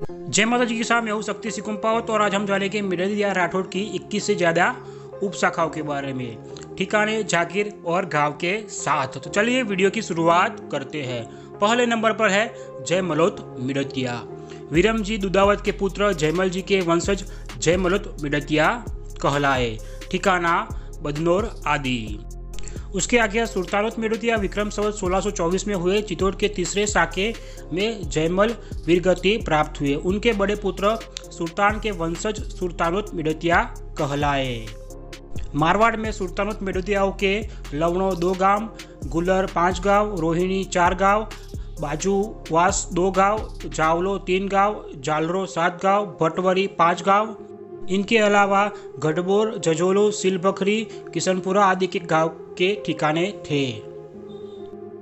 जय माता जी की साहब, मैं हूँ शक्ति सिकुम्पावत और आज हम जानेंगे मेडलिया राठौड़ की 21 से ज़्यादा उप शाखाओं के बारे में, ठिकाने, जागीर और गांव के साथ। तो चलिए वीडियो की शुरुआत करते हैं। पहले नंबर पर है जय मलोत मिडतिया। वीरम जी दुदावत के पुत्र जयमल जी के वंशज जय मलोत मिडतिया कहलाए। ठिकाना बदनौर आदि। उसके आगे सुल्तानोत मिडतिया विक्रम संवत 1624 में हुए चित्तौड़ के तीसरे साके में जयमल वीरगति प्राप्त हुए। उनके बड़े पुत्र सुल्तान के वंशज सुल्तानोत मिडतिया कहलाए। मारवाड़ में सुल्तानोत मिडतियाओं के लवणों 2 गांव, गुलर 5 गांव, रोहिणी 4 गांव, बाजूवास 2 गांव, जावलो 3 गांव, जालरो 7 गांव, भटवरी 5 गांव। इनके अलावा गढ़बोर, जजोलो, सिलबखरी, किशनपुरा आदि के गांव के ठिकाने थे।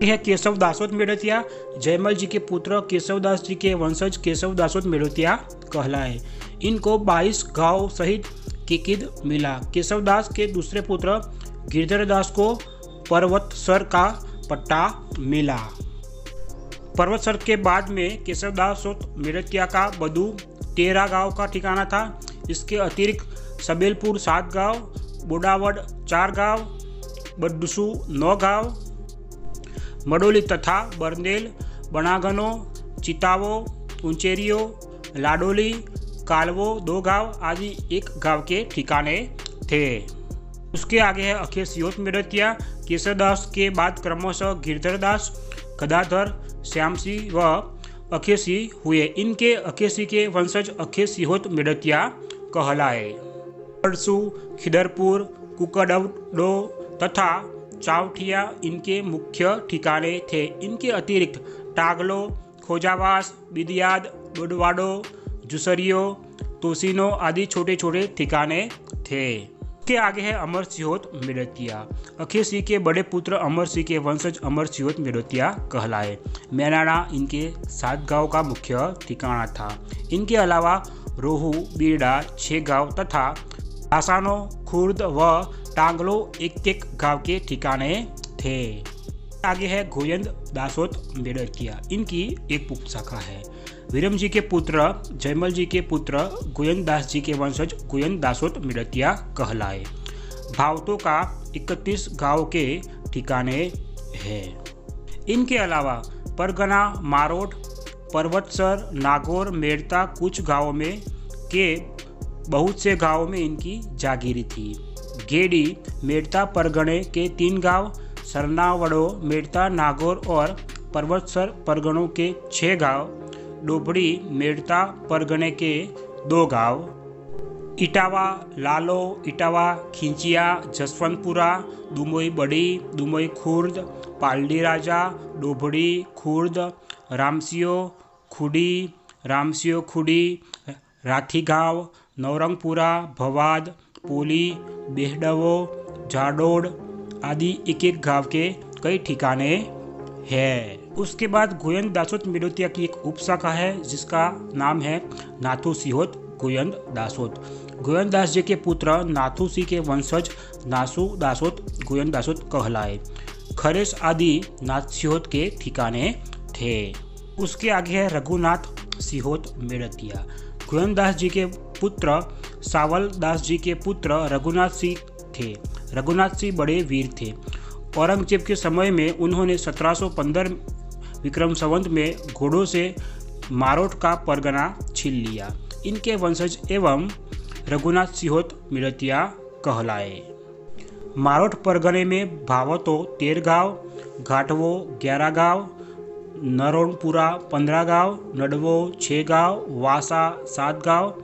यह केशव दासोत मिडतिया जयमल जी के पुत्र केशवदास जी के वंशज केशव दासोत मिडतिया कहलाए। इनको 22 गांव सहित किकिद मिला। केशवदास के दूसरे पुत्र गिरधरदास को पर्वतसर का पट्टा मिला। पर्वतसर के बाद में केशवदासोत मिडतिया का बदू 13 गांव का ठिकाना था। इसके अतिरिक्त सबेलपुर 7 गांव, बोडावड़ 4 गांव, बड्डसू 9 गांव, मडोली तथा बरनेल, बनागनो, चितावो, उंचेरियो, लाडोली, कालवो 2 गांव आदि 1 गांव के ठिकाने थे। उसके आगे है अखेसियोत मिडतिया। केशवदास के बाद क्रमशः गिरधरदास, गदाधर, श्यामसिंह व अखेसी हुए। इनके अखेसी के वंशज अखेसियोत मिडतिया कहलाए। बड़सू, खिदरपुर, कुकड़डो तथा चावठिया इनके मुख्य ठिकाने थे। इनके अतिरिक्त टागलो, खोजावास, बिदियाद, डोडवाडो, जुसरियो, तोसिनो आदि छोटे छोटे ठिकाने थे। के आगे है अमरसिंहोत मिडतिया। अखेसी के बड़े पुत्र अमर सिंह के वंशज अमरसिंहोत मिडतिया कहलाए। मैनाना इनके 7 गांव का मुख्य ठिकाना था। इनके अलावा रोहू, बीड़ा 6 गांव तथा आसानो, खुर्द व टांगलो 1 गांव के ठिकाने थे। आगे है गोयंद दासोत मिडतिया। इनकी एक उपशाखा है। वीरम जी के पुत्र जयमल जी के पुत्र गोयंद दास जी के वंशज गोयंद दासोत मिडतिया कहलाए। भावतों का 31 गांव के ठिकाने हैं। इनके अलावा परगना, मारोट, पर्वतसर, नागौर, मेड़ता कुछ गांवों में के बहुत से गांवों में इनकी जागीरी थी। गेडी मेड़ता परगणे के 3 गांव, सरनावड़ो, मेड़ता, नागौर और पर्वतसर परगणों के 6 गांव, डोबड़ी मेड़ता परगणे के 2 गांव, इटावा, लालो, इटावा, खिंचिया, जसवंतपुरा, दुमोई बड़ी, दुमोई खुर्द, पालडी राजा, डोबड़ी, खुर्द, रामसियो खुड़ी, राथीगांव, नवरंगपुरा, भवाद, पोली, बेहडवो, जाडोड़ आदि 1 गांव के कई ठिकाने हैं। उसके बाद गोयंद दासोत मिडतिया की एक उपशाखा है जिसका नाम है नाथू सिहोत गोयंद दासोत। गोयंद दास जी के पुत्र नाथू सिंह के वंशज नासू दासोत गोयंद दासोत कहलाए। खरेस आदि नाथ सिहोत के ठिकाने थे। उसके आगे है रघुनाथ सिहोत मिडतिया। गोयंद दास जी के पुत्र सावल दास जी के पुत्र रघुनाथ सिंह थे। रघुनाथ सिंह बड़े वीर थे। औरंगजेब के समय में उन्होंने 1715 विक्रम संवत में घोड़ों से मारोट का परगना छीन लिया। इनके वंशज एवं रघुनाथ सिहोत मिडतिया कहलाए। मारोट परगने में भावतो 13 गांव, घाटवो 11 गांव, नरोनपुरा 15 गांव, नडवो 6 गांव, वासा 7 गांव,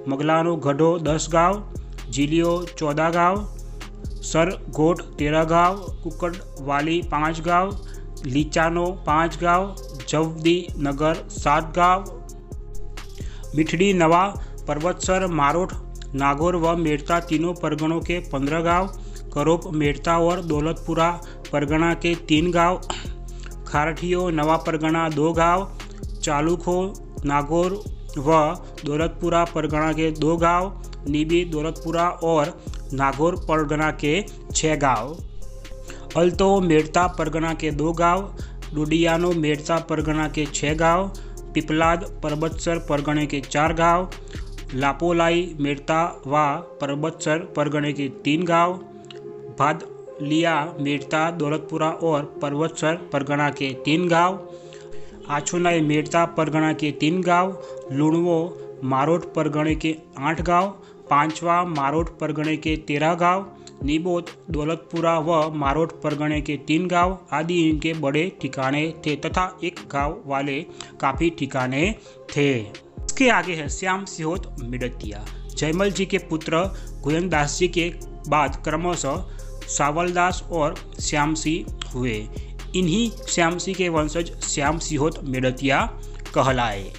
मगलानो गढ़ो 10 गांव, जिलियो 14 गांव, सरगोट 13 गांव, कुकड़वाली 5 गांव, लीचानो 5 गांव, जवदी नगर 7 गांव, मिठड़ी नवा, पर्वतसर, मारोट, नागौर व मेड़ता तीनों परगणों के 15 गांव, करोप, मेड़ता और दौलतपुरा परगना के 3 गांव, खारठियो नवा परगना 2 गांव, चालुखो, नागौर व दौलतपुरा परगना के 2 गांव, नीबी, दौलतपुरा और नागौर परगना के 6 गांव, अल्तो मेड़ता परगना के 2 गांव, डोडियानो मेड़ता परगना के 6 गांव, पिपलाद परबतसर परगणे के 4 गांव, लापोलाई मेड़ता व परबतसर परगणे के 3 गांव, भादलिया मेड़ता दौलतपुरा और परबतसर परगणा के 3 गांव, आछोनाई मेड़ता परगणा के 3 गांव, लुणवो मारोट परगणे के 8 गांव, पांचवा मारोट परगणे के 13 गांव, निबोत दौलतपुरा व मारोट परगणे के 3 गांव आदि इनके बड़े ठिकाने थे तथा एक गांव वाले काफ़ी ठिकाने थे। इसके आगे है श्याम सिहोत मिडतिया। जयमल जी के पुत्र गोयनदास जी के बाद क्रमशः सावलदास और श्यामसिंह हुए। इन्हीं श्यामसिंह के वंशज श्याम सिहोत मिडतिया कहलाए।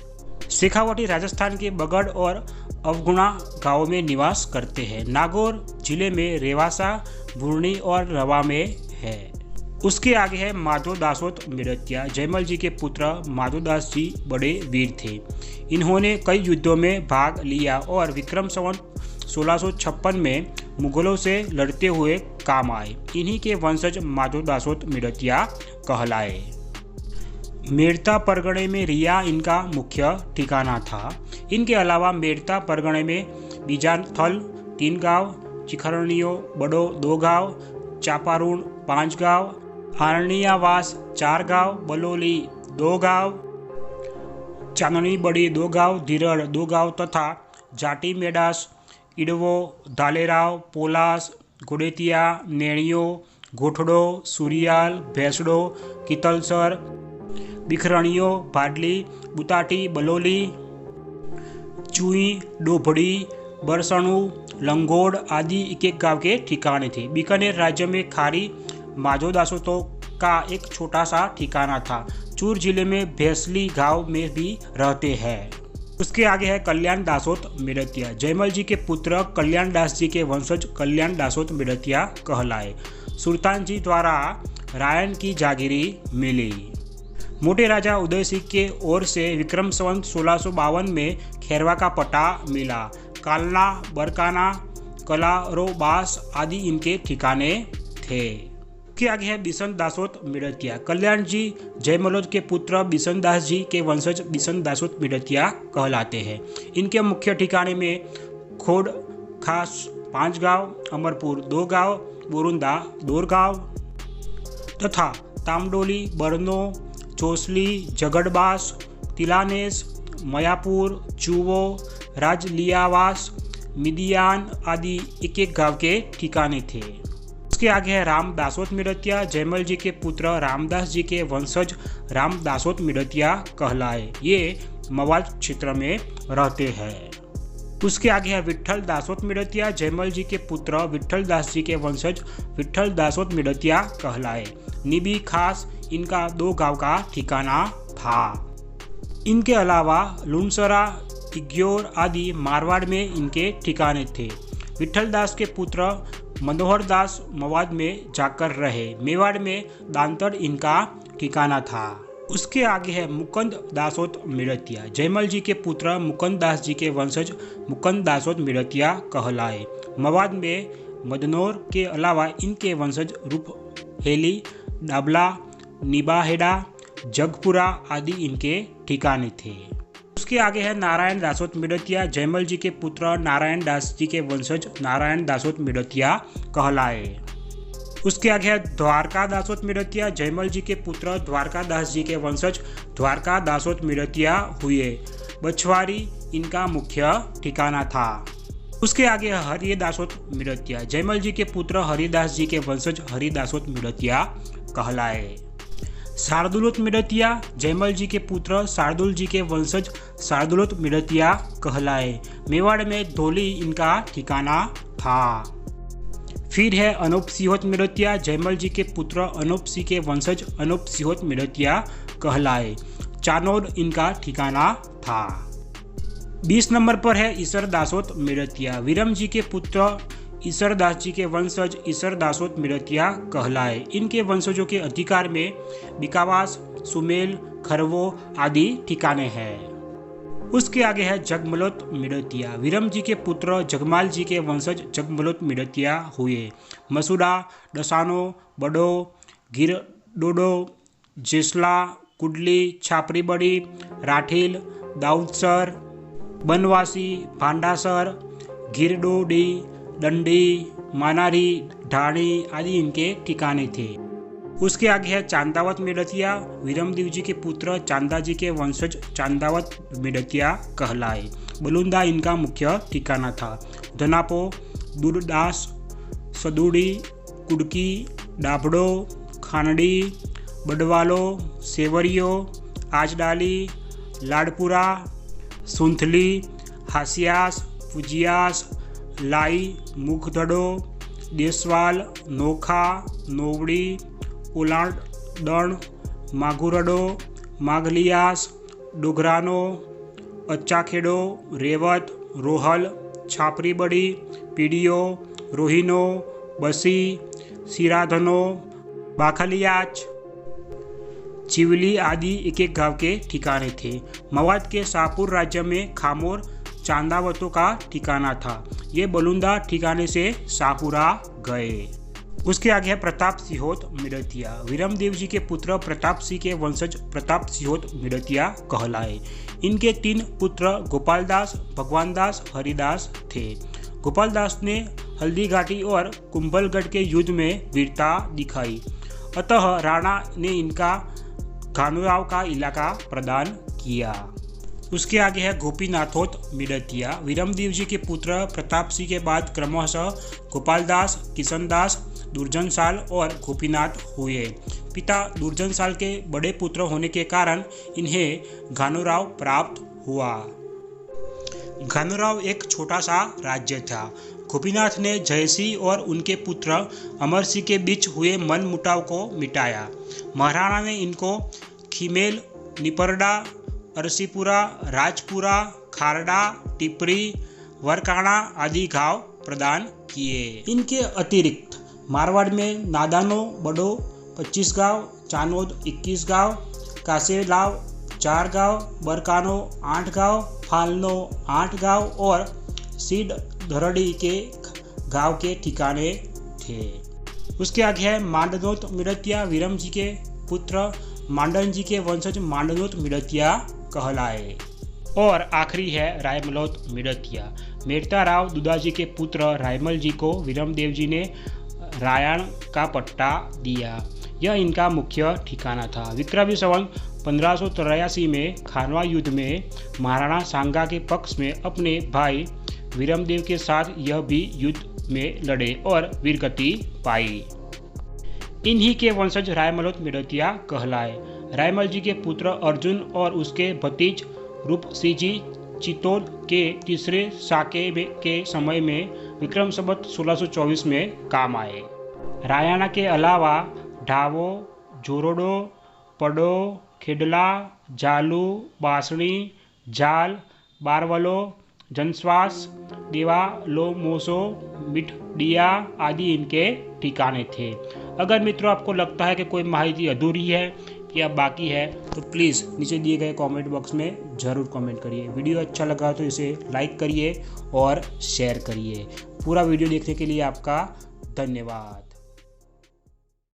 शेखावटी राजस्थान के बगड़ और अवगुणा गांवों में निवास करते हैं। नागौर जिले में रेवासा, बुरनी और रवा में है। उसके आगे है माधो दासोत मिडतिया। जयमल जी के पुत्र माधोदास जी बड़े वीर थे। इन्होंने कई युद्धों में भाग लिया और विक्रम संवत 1656 में मुगलों से लड़ते हुए काम आए। इन्हीं के वंशज माधो दासोत मिडतिया कहलाए। मेड़ता परगणे में रिया इनका मुख्य ठिकाना था। इनके अलावा मेड़ता परगणे में बीजाथल 3 गांव, चिखरणियो बड़ो 2 गांव, चापारून 5 गांव, आरणियावास 4 गांव, बलोली 2 गांव, चांदनी बड़ी 2 गांव, धीरड़ 2 गांव तथा जाटी मेडास, इडवो, धालेराव, पोलास, गोडेतिया, नेणियो, गोठड़ो, सुरियाल, भैंसड़ो, कितलसर, बिखरणियो, भाडली, बुताटी, बलोली, चुई, डोभड़ी, बरसणु, लंगोड़ आदि एक गांव के ठिकाने थे। बीकानेर राज्य में खारी माधो दासोतों का एक छोटा सा ठिकाना था। चूर जिले में भैंसली गांव में भी रहते हैं। उसके आगे है कल्याण दासोत मिडतिया। जयमल जी के पुत्र कल्याण दास जी के वंशज कल्याण दासोत मिडतिया कहलाए। सुल्तान जी द्वारा रायन की जागीरी मिली। मोटे राजा उदय सिंह के ओर से विक्रम संवत 1652 में खैरवा का पट्टा मिला। कालना, बरकाना, कलारोबास आदि इनके ठिकाने थे। के आगे है बिशन दासोत मिडतिया। कल्याण जी जयमलोद के पुत्र बिशन दास जी के वंशज बिशन दासोत मिडतिया कहलाते हैं। इनके मुख्य ठिकाने में खोड़ खास 5 गांव, अमरपुर 2 गांव, बोरुंदा 2 गांव तथा तामडोली, बरनो, चोसली, जगड़बास, तिलानेस, मयापुर, चूवो, राजलियावास, मिदियान आदि एक गांव के ठिकाने थे। उसके आगे है राम दासोत मिडतिया। जयमल जी के पुत्र रामदास जी के वंशज राम दासोत मिडतिया कहलाए। ये मवाद क्षेत्र में रहते हैं। उसके आगे है विट्ठल दासोत मिडतिया। जयमल जी के पुत्र विट्ठल दास जी के वंशज विट्ठल दासोत मिडतिया कहलाए। निबी खास इनका 2 गांव का ठिकाना था। इनके अलावा लुनसरा, इग्योर आदि मारवाड़ में इनके ठिकाने थे। विट्ठल दास के पुत्र मनोहर दास मवाद में जाकर रहे। मेवाड़ में दांतर इनका ठिकाना था। उसके आगे है मुकुंद दासोत मिडतिया। जयमल जी के पुत्र मुकुंद दास जी के वंशज मुकुंद दासोत मिडतिया कहलाए। मवाद में मदनौर के अलावा इनके वंशज रूपहेली, डाबला, निबाहेड़ा, जगपुरा आदि इनके ठिकाने थे। उसके आगे है नारायण दासोत मिडतिया। जयमल जी के पुत्र नारायण दास जी के वंशज नारायण दासोत मिडतिया कहलाए। उसके आगे है द्वारका दासोत मिडतिया। जयमल जी के पुत्र द्वारका दास जी के वंशज द्वारका दासोत मिडतिया हुए। बछवारी इनका मुख्य ठिकाना था। उसके आगे है हरिये दासोत मिडतिया। जयमल जी के पुत्र हरिदास जी के वंशज हरिदासोत मिडतिया कहलाए। शार्दुलोत मिडतिया। जयमल जी के पुत्र शार्दुल जी के वंशज शार्दुलोत मिडतिया कहलाए। मेवाड़ में धोली इनका ठिकाना था। फिर है अनूप सिहोत मिडतिया। जयमल जी के पुत्र अनूप सिंह के वंशज अनूप सिहोत मिडतिया कहलाए। चानोद इनका ठिकाना था। 20 नंबर पर है ईसर दासोत मिडतिया। विरम जी के पुत्र ईसर दास जी के वंशज ईसर दासोत मिडतिया कहलाए। इनके वंशजों के अधिकार में बिकावास, सुमेल, खरवो आदि ठिकाने हैं। उसके आगे है जगमलोत मिडतिया। विरम जी के पुत्र जगमाल जी के वंशज जगमलोत मिडतिया हुए। मसूड़ा, डसानो, बड़ो, गिरडोडो, जेसला, कुडली, छापरी बड़ी, राठील, दाऊदसर, बनवासी, भांडासर, घिरडोडी, डंडी, मानारी, ढाणी आदि इनके ठिकाने थे। उसके आगे है चांदावत मेड़तिया। वीरमदेव जी के पुत्र चांदा जी के वंशज चांदावत मेड़तिया कहलाए। बलुंदा इनका मुख्य ठिकाना था। धनापो, दूरदास, सदुड़ी, कुडकी, डाभड़ो, खानडी, बडवालो, सेवरियो, आजडाली, लाडपुरा, सुंथली, हासियास, फुजियास, लाई, मुखदड़ो, देसवाल, नोखा, नोवड़ी, उलाडण, मागुरडो, मागलियास, डोगरानो, अच्चाखेड़ो, रेवत, रोहल, छापरी बड़ी, पीडियो, रोहिनो, बसी, सिराधनो, बाखलियाच, चिवली आदि एक एक गांव के ठिकाने थे। मवाद के शाहपुर राज्य में खामोर चांदावतों का ठिकाना था। ये बलुंदा ठिकाने से शाहपुरा गए। उसके आगे है प्रताप सिहोत मेड़तिया। वीरमदेव जी के पुत्र प्रताप सिंह के वंशज प्रताप सिहोत मेड़तिया कहलाए। इनके 3 पुत्र गोपालदास, भगवानदास, हरिदास थे। गोपालदास ने हल्दी घाटी और कुंभलगढ़ के युद्ध में वीरता दिखाई, अतः राणा ने इनका घानूराव का इलाका प्रदान किया। उसके आगे है गोपीनाथोत मेड़तिया। वीरमदेव जी के पुत्र प्रताप सिंह के बाद क्रमशः गोपालदास, किशनदास, दुर्जनसाल और गोपीनाथ हुए। पिता दुर्जनसाल के बड़े पुत्र होने के कारण इन्हें घानूराव प्राप्त हुआ। घानूराव एक छोटा सा राज्य था। गोपीनाथ ने जयसिंह और उनके पुत्र अमर सिंह के बीच हुए मनमुटाव को मिटाया। महाराणा ने इनको खीमेल, निपरडा, अरसीपुरा, राजपुरा, खारडा, टिपरी, वरकाणा आदि गांव प्रदान किए। इनके अतिरिक्त मारवाड़ में नादानो बड़ो 25 गांव, चानोद 21 गांव, कासेलाव 4 गांव, बरकानो 8 गांव, फालनो 8 गांव और सीड धरड़ी के गांव के ठिकाने थे। उसके आगे है मांडनोत मेड़तिया। वीरम जी के पुत्र मांडन जी के वंशज मांडनोत मेड़तिया कहलाए। और आखिरी है रायमलोत मेड़तिया। मेड़ता राव दुदाजी के पुत्र रायमल जी को वीरमदेव जी ने रायण का पट्टा दिया। यह इनका मुख्य ठिकाना था। विक्रमी संवत 1583 में खानवा युद्ध में महाराणा सांगा के पक्ष में अपने भाई वीरमदेव के साथ यह भी युद्ध में लड़े और वीरगति पाई। इन्हीं के वंशज रायमलोत मेड़तिया कहलाए। रायमल जी के पुत्र अर्जुन और उसके भतीज रूपसिंह जी चित्तौड़ के तीसरे साके के समय में विक्रम संवत 1624 में काम आए। रायना के अलावा ढावो, जोरोडो, पडो, खेडला, जालू, बासणी, जाल, बारवलो, जनश्वास, देवालोमोसो, मिठडिया आदि इनके ठिकाने थे। अगर मित्रों आपको लगता है कि कोई माहिती अधूरी है या बाकी है तो प्लीज़ नीचे दिए गए कमेंट बॉक्स में ज़रूर कमेंट करिए। वीडियो अच्छा लगा तो इसे लाइक करिए और शेयर करिए। पूरा वीडियो देखने के लिए आपका धन्यवाद।